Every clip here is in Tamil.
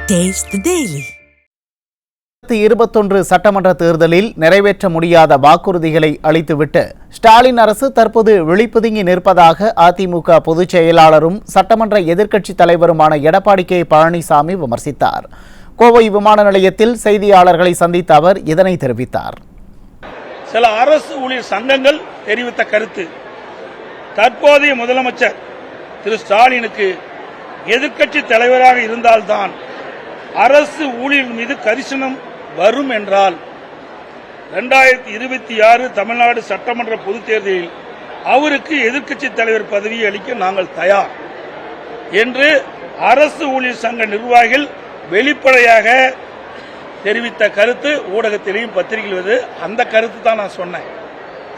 Taste the Daily. 2021 சட்டமன்ற தேர்தலில் நிறைவேற்ற முடியாத வாக்குறுதிகளை அளித்துவிட்டு ஸ்டாலின் அரசு தற்போது விழிப்புதுங்கி நிற்பதாக அதிமுக பொதுச் செயலாளரும் சட்டமன்ற எதிர்க்கட்சித் தலைவருமான எடப்பாடி கே பழனிசாமி விமர்சித்தார். கோவை விமான நிலையத்தில் செய்தியாளர்களை சந்தித்த அவர் இதனை தெரிவித்தார். சில அரசு ஊழியர் சங்கங்கள் தெரிவித்த கருத்து, தற்போதைய முதலமைச்சர் திரு ஸ்டாலினுக்கு எதிர்க்கட்சி தலைவராக இருந்தால்தான் அரசு ஊழியர் மீது கரிசனம் வரும் என்றால் 2026 தமிழ்நாடு சட்டமன்ற பொதுத் தேர்தலில் அவருக்கு எதிர்க்கட்சி தலைவர் பதவியை அளிக்க நாங்கள் தயார் என்று அரசு ஊழியர் சங்க நிர்வாகிகள் வெளிப்படையாக தெரிவித்த கருத்து ஊடகத்திலேயும் பத்திரிகையில் அந்த கருத்து தான் நான் சொன்னேன்.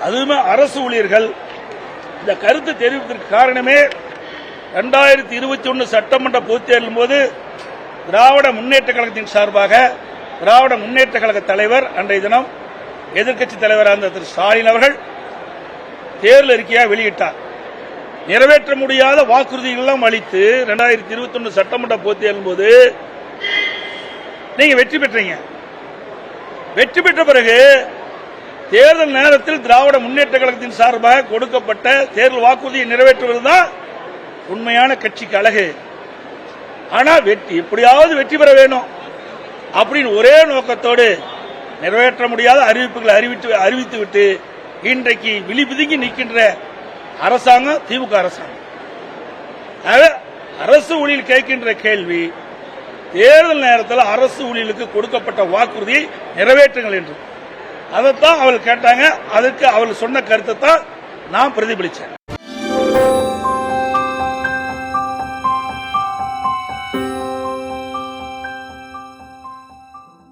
அதுவுமே அரசு ஊழியர்கள் இந்த கருத்து தெரிவிப்பதற்கு காரணமே 2021 சட்டமன்ற பொதுத் தேர்தலின் போது திராவிட முன்னேற்ற கழகத்தின் சார்பாக திராவிட முன்னேற்ற கழக தலைவர் அன்றைய தினம் எதிர்க்கட்சி தலைவராக இருந்த திரு ஸ்டாலின் அவர்கள் தேர்தல் அறிக்கையாக வெளியிட்டார். நிறைவேற்ற முடியாத வாக்குறுதிகள் எல்லாம் அளித்து 2021 சட்டமன்ற பொதுத் தேர்தலின் போது நீங்க வெற்றி பெற்றீங்க. வெற்றி பெற்ற பிறகு தேர்தல் நேரத்தில் திராவிட முன்னேற்ற கழகத்தின் சார்பாக கொடுக்கப்பட்ட தேர்தல் வாக்குறுதியை நிறைவேற்றுவதுதான் உண்மையான கட்சிக்கு அழகு. ஆனா எப்படியாவது வெற்றி பெற வேணும் அப்படின்னு ஒரே நோக்கத்தோடு நிறைவேற்ற முடியாத அறிவிப்புகளை அறிவித்துவிட்டு இன்றைக்கு விழிப்புதுங்கி நிற்கின்ற அரசாங்கம் திமுக அரசாங்கம். அரசு ஊழியர் கேட்கின்ற கேள்வி, தேர்தல் நேரத்தில் அரசு ஊழியர்களுக்கு கொடுக்கப்பட்ட வாக்குறுதியை நிறைவேற்றுங்கள் என்று. அதைத்தான் அவள் கேட்டாங்க. அதற்கு அவள் சொன்ன கருத்தை தான் நான் பிரதிபலித்தேன்.